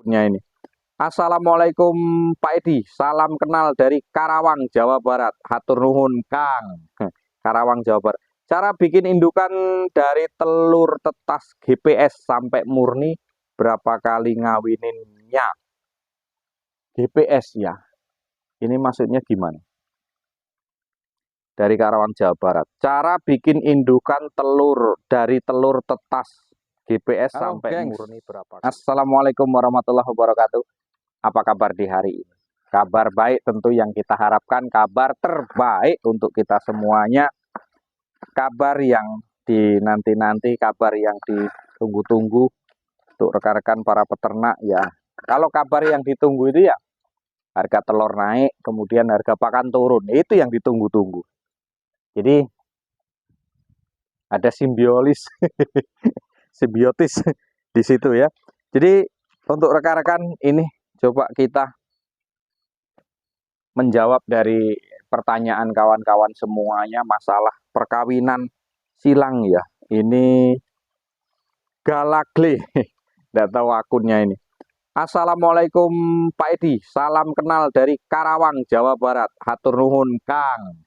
Punya ini. Assalamualaikum Pak Edi, salam kenal dari Karawang, Jawa Barat. Hatur nuhun Kang. Karawang, Jawa Barat. Cara bikin indukan dari telur tetas GPS sampai murni, berapa kali ngawininnya? GPS ya. Ini maksudnya gimana? Dari Karawang, Jawa Barat. Cara bikin indukan telur dari telur tetas GPS sampai murni berapa kali? Assalamualaikum warahmatullahi wabarakatuh. Apa kabar di hari ini? Kabar baik tentu yang kita harapkan, kabar terbaik untuk kita semuanya. Kabar yang dinanti-nanti, kabar yang ditunggu-tunggu untuk rekan-rekan para peternak ya. Kalau kabar yang ditunggu itu ya harga telur naik, kemudian harga pakan turun. Itu yang ditunggu-tunggu. Jadi ada simbiotis di situ ya. Jadi untuk rekan-rekan ini coba kita menjawab dari pertanyaan kawan-kawan semuanya masalah perkawinan silang ya. Ini Galagle, tidak tahu akunnya ini. Assalamualaikum Pak Edi, salam kenal dari Karawang, Jawa Barat. Hatur nuhun Kang.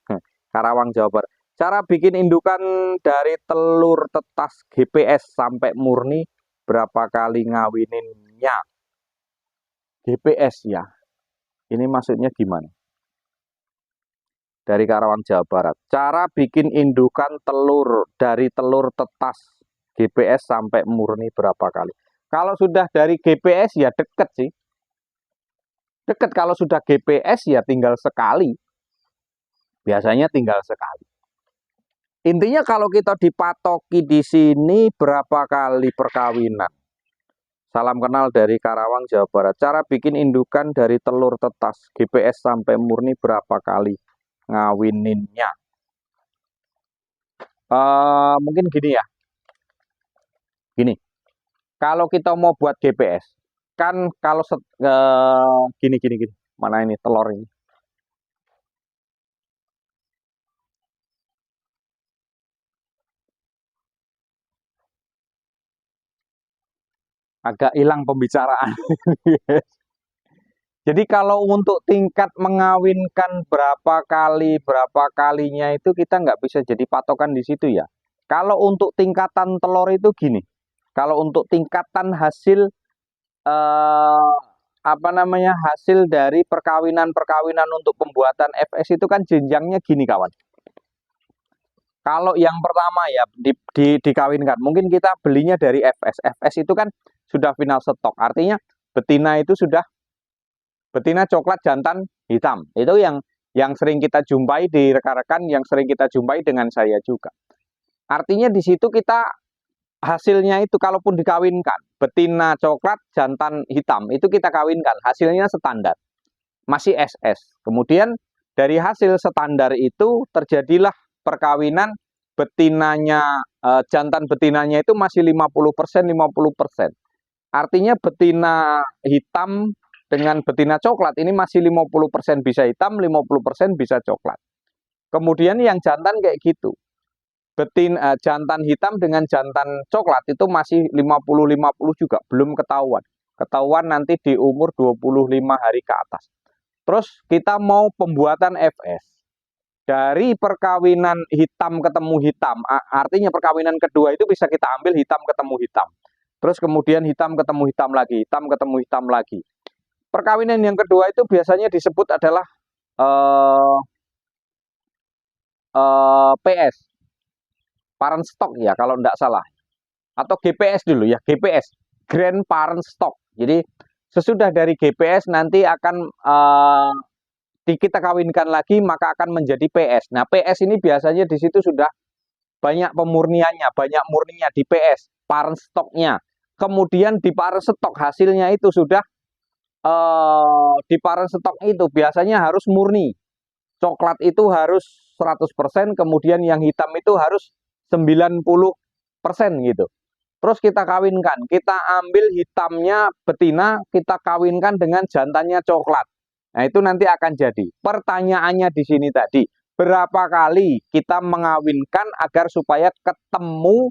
Karawang, Jawa Barat. Cara bikin indukan dari telur tetas GPS sampai murni, berapa kali ngawininnya? GPS ya. Ini maksudnya gimana? Dari Karawang, Jawa Barat. Cara bikin indukan telur dari telur tetas GPS sampai murni berapa kali? Kalau sudah dari GPS ya deket sih. Deket, kalau sudah GPS ya tinggal sekali. Biasanya tinggal sekali. Intinya kalau kita dipatoki di sini berapa kali perkawinan? Salam kenal dari Karawang, Jawa Barat. Cara bikin indukan dari telur tetas GPS sampai murni berapa kali ngawininnya? Mungkin gini ya. Gini. Kalau kita mau buat GPS, kan kalau gini. Mana ini telur ini? Agak hilang pembicaraan. Jadi kalau untuk tingkat mengawinkan berapa kalinya itu kita nggak bisa jadi patokan di situ ya. Kalau untuk tingkatan telur itu gini. Kalau untuk tingkatan hasil hasil dari perkawinan untuk pembuatan FS itu kan jenjangnya gini kawan. Kalau yang pertama ya dikawinkan, mungkin kita belinya dari FS. FS itu kan sudah final stok, artinya betina itu sudah betina coklat jantan hitam. Itu yang sering kita jumpai di rekan-rekan, yang sering kita jumpai dengan saya juga. Artinya di situ kita hasilnya itu kalaupun dikawinkan, betina coklat jantan hitam itu kita kawinkan, hasilnya standar. Masih SS. Kemudian dari hasil standar itu terjadilah perkawinan betinanya, jantan betinanya itu masih 50%. Artinya betina hitam dengan betina coklat ini masih 50% bisa hitam, 50% bisa coklat. Kemudian yang jantan kayak gitu. Jantan hitam dengan jantan coklat itu masih 50-50 juga, belum ketahuan. Ketahuan nanti di umur 25 hari ke atas. Terus kita mau pembuatan FS. Dari perkawinan hitam ketemu hitam, artinya perkawinan kedua itu bisa kita ambil hitam ketemu hitam. Terus kemudian hitam ketemu hitam lagi, hitam ketemu hitam lagi. Perkawinan yang kedua itu biasanya disebut adalah PS, parent stock ya kalau tidak salah. Atau GPS dulu ya, GPS, Grand Parent Stock. Jadi sesudah dari GPS nanti akan kita kawinkan lagi maka akan menjadi PS. Nah PS ini biasanya di situ sudah banyak pemurniannya, banyak murninya di PS, parent stocknya. Kemudian di parent stock hasilnya itu sudah di parent stock itu biasanya harus murni. Coklat itu harus 100%, kemudian yang hitam itu harus 90% gitu. Terus kita kawinkan, kita ambil hitamnya betina, kita kawinkan dengan jantannya coklat. Nah, itu nanti akan jadi. Pertanyaannya di sini tadi, berapa kali kita mengawinkan agar supaya ketemu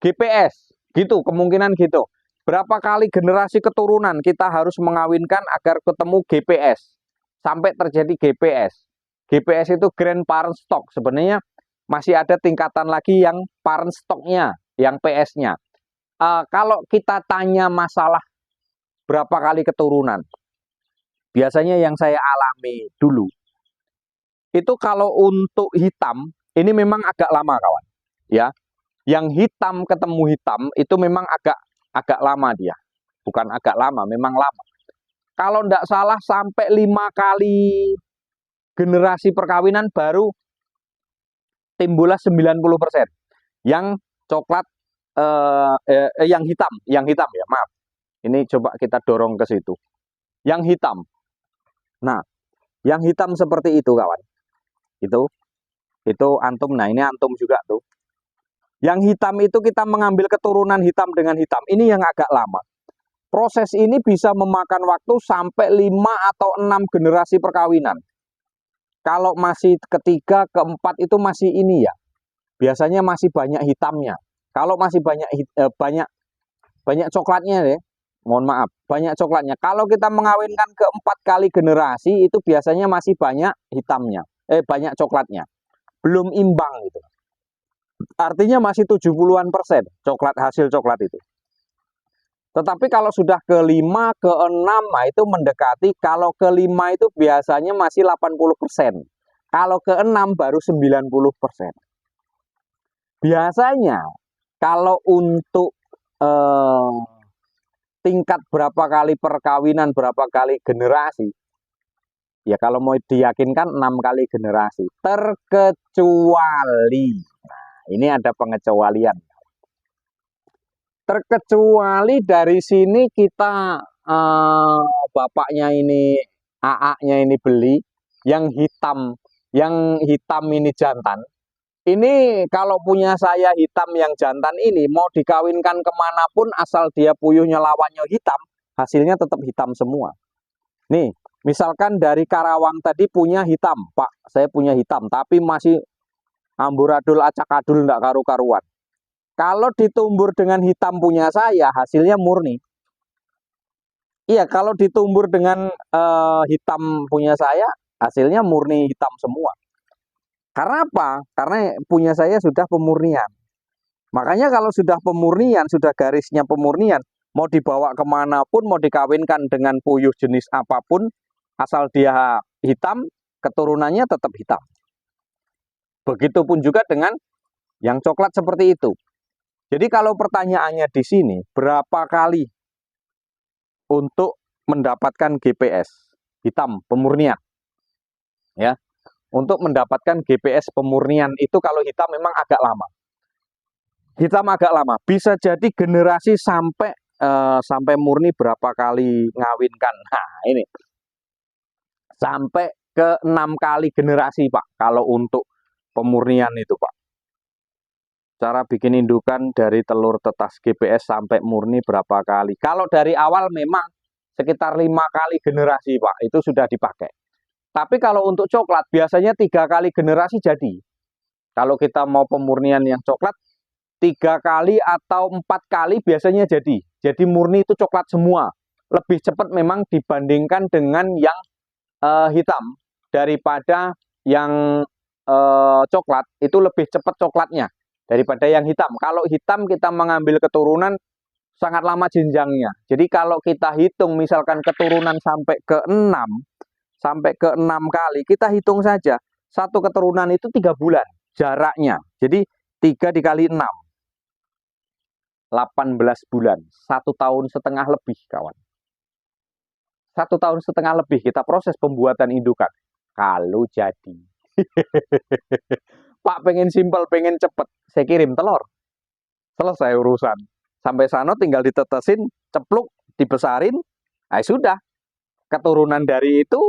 GPS? Gitu, kemungkinan gitu. Berapa kali generasi keturunan kita harus mengawinkan agar ketemu GPS. Sampai terjadi GPS. GPS itu Grand Parent Stock. Sebenarnya masih ada tingkatan lagi yang parent stock-nya, yang PS-nya. Kalau kita tanya masalah berapa kali keturunan, biasanya yang saya alami dulu, itu kalau untuk hitam, ini memang agak lama kawan. Ya, yang hitam ketemu hitam itu memang agak lama dia. Bukan agak lama, memang lama. Kalau tidak salah sampai 5 kali generasi perkawinan baru timbullah 90%. Yang coklat yang hitam ya, maaf. Ini coba kita dorong ke situ. Yang hitam. Nah, yang hitam seperti itu kawan. Itu antum. Nah, ini antum juga tuh. Yang hitam itu kita mengambil keturunan hitam dengan hitam. Ini yang agak lama. Proses ini bisa memakan waktu sampai 5 atau 6 generasi perkawinan. Kalau masih ketiga, keempat itu masih ini ya. Biasanya masih banyak hitamnya. Kalau masih banyak coklatnya deh. Mohon maaf, banyak coklatnya. Kalau kita mengawinkan ke 4 kali generasi itu biasanya masih banyak hitamnya. Banyak coklatnya. Belum imbang gitu. Artinya masih 70-an% coklat, hasil coklat itu. Tetapi kalau sudah ke 5, ke 6, nah itu mendekati. Kalau ke 5 itu biasanya masih 80%. Kalau ke 6 baru 90%. Biasanya kalau untuk tingkat berapa kali perkawinan, berapa kali generasi, ya kalau mau diyakinkan 6 kali generasi. Terkecuali, nah ini ada pengecualian. Terkecuali dari sini kita bapaknya ini, AA-nya ini beli yang hitam ini jantan. Ini kalau punya saya hitam yang jantan ini mau dikawinkan kemanapun asal dia puyuhnya lawannya hitam, hasilnya tetap hitam semua. Nih, misalkan dari Karawang tadi punya hitam, Pak, saya punya hitam, tapi masih amburadul acak-adul enggak karu-karuan. Kalau ditumbur dengan hitam punya saya, hasilnya murni. Iya, kalau ditumbur dengan hitam punya saya, hasilnya murni hitam semua. Karena apa? Karena punya saya sudah pemurnian. Makanya kalau sudah pemurnian, sudah garisnya pemurnian, mau dibawa kemanapun, mau dikawinkan dengan puyuh jenis apapun, asal dia hitam, keturunannya tetap hitam. Begitupun juga dengan yang coklat seperti itu. Jadi kalau pertanyaannya di sini, berapa kali untuk mendapatkan GPS hitam pemurnian? Ya, untuk mendapatkan GPS pemurnian itu kalau hitam memang agak lama. Hitam agak lama, bisa jadi generasi sampai murni berapa kali ngawinkan. Nah, ini sampai ke 6 kali generasi, Pak. Kalau untuk pemurnian itu, Pak. Cara bikin indukan dari telur tetas GPS sampai murni berapa kali? Kalau dari awal memang sekitar 5 kali generasi, Pak. Itu sudah dipakai. Tapi kalau untuk coklat biasanya 3 kali generasi jadi. Kalau kita mau pemurnian yang coklat, 3 kali atau 4 kali biasanya jadi. Jadi murni itu coklat semua. Lebih cepat memang dibandingkan dengan yang hitam. Daripada yang coklat, itu lebih cepat coklatnya daripada yang hitam. Kalau hitam kita mengambil keturunan sangat lama jenjangnya. Jadi kalau kita hitung misalkan keturunan sampai ke 6 kali, kita hitung saja. Satu keturunan itu 3 bulan jaraknya. Jadi 3 dikali 6. 18 bulan. 1,5 tahun lebih kawan. 1,5 tahun lebih kita proses pembuatan indukan. Kalau jadi. Pak pengen simpel, pengen cepet, saya kirim telur. Selesai urusan. Sampai sana tinggal ditetesin, cepluk, dibesarin, nah sudah. Keturunan dari itu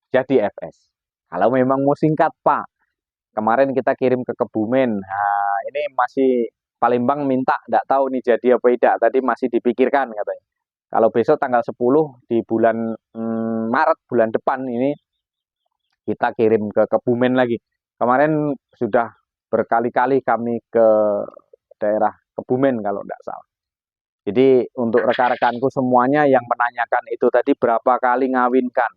jadi FS. Kalau memang mau singkat, Pak. Kemarin kita kirim ke Kebumen. Nah, ini masih Palembang minta, enggak tahu nih jadi apa tidak. Tadi masih dipikirkan katanya. Kalau besok tanggal 10 di bulan Maret, bulan depan ini kita kirim ke Kebumen lagi. Kemarin sudah berkali-kali kami ke daerah Kebumen kalau tidak salah. Jadi untuk rekan-rekanku semuanya yang menanyakan itu tadi berapa kali ngawinkan,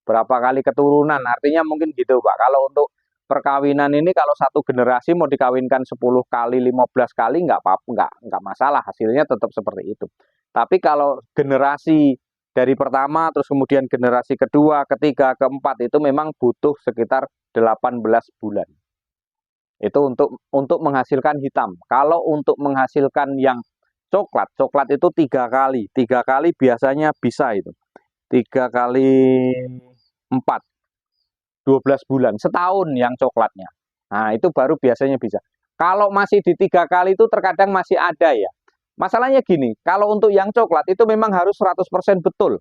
berapa kali keturunan, artinya mungkin gitu Pak. Kalau untuk perkawinan ini kalau satu generasi mau dikawinkan 10 kali, 15 kali nggak apa-apa, nggak masalah, hasilnya tetap seperti itu. Tapi kalau generasi dari pertama terus kemudian generasi kedua, ketiga, keempat itu memang butuh sekitar 18 bulan. Itu untuk menghasilkan hitam. Kalau untuk menghasilkan yang coklat itu 3 kali biasanya bisa itu. 3 kali 4, 12 bulan, setahun yang coklatnya. Nah itu baru biasanya bisa. Kalau masih di 3 kali itu terkadang masih ada ya. Masalahnya gini, kalau untuk yang coklat itu memang harus 100% betul.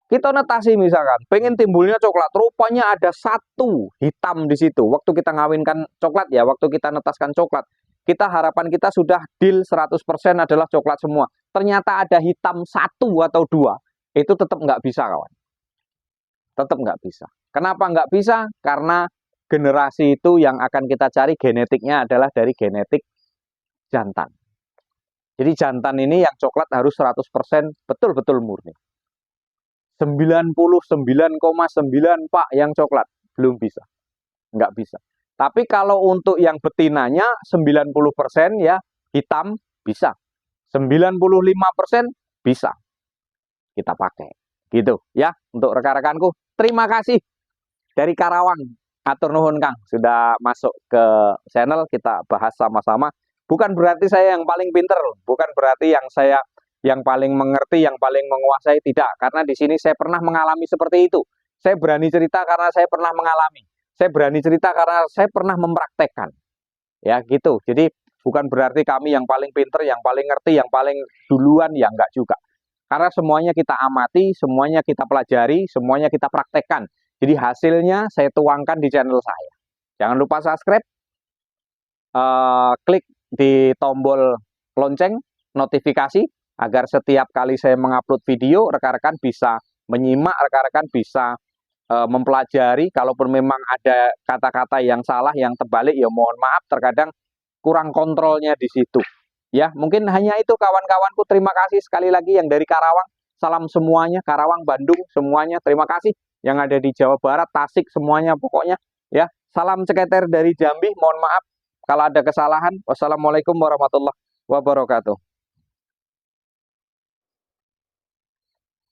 Kita netasi misalkan, pengen timbulnya coklat, rupanya ada satu hitam di situ. Waktu kita ngawinkan coklat ya, waktu kita netaskan coklat, harapan kita sudah deal 100% adalah coklat semua. Ternyata ada hitam 1 atau 2, itu tetap nggak bisa kawan. Tetap nggak bisa. Kenapa nggak bisa? Karena generasi itu yang akan kita cari genetiknya adalah dari genetik jantan. Jadi jantan ini yang coklat harus 100% betul-betul murni. 99,9 Pak yang coklat belum bisa, nggak bisa. Tapi kalau untuk yang betinanya 90% ya hitam bisa, 95% bisa kita pakai gitu ya. Untuk rekan-rekanku, terima kasih dari Karawang, atur nuhun Kang sudah masuk ke channel kita bahas sama-sama. Bukan berarti saya yang paling pinter, bukan berarti yang paling mengerti, yang paling menguasai, tidak. Karena di sini saya pernah mengalami seperti itu. Saya berani cerita karena saya pernah mengalami. Saya berani cerita karena saya pernah mempraktekkan. Ya gitu. Jadi bukan berarti kami yang paling pinter, yang paling ngerti, yang paling duluan, ya enggak juga. Karena semuanya kita amati, semuanya kita pelajari, semuanya kita praktekkan. Jadi hasilnya saya tuangkan di channel saya. Jangan lupa subscribe, klik di tombol lonceng, notifikasi, agar setiap kali saya mengupload video, rekan-rekan bisa menyimak, rekan-rekan bisa mempelajari. Kalaupun memang ada kata-kata yang salah, yang terbalik, ya mohon maaf, terkadang kurang kontrolnya di situ. Ya, mungkin hanya itu kawan-kawanku. Terima kasih sekali lagi yang dari Karawang. Salam semuanya, Karawang, Bandung, semuanya. Terima kasih yang ada di Jawa Barat, Tasik, semuanya pokoknya. Ya, salam ceketer dari Jambi. Mohon maaf kalau ada kesalahan. Wassalamualaikum warahmatullahi wabarakatuh.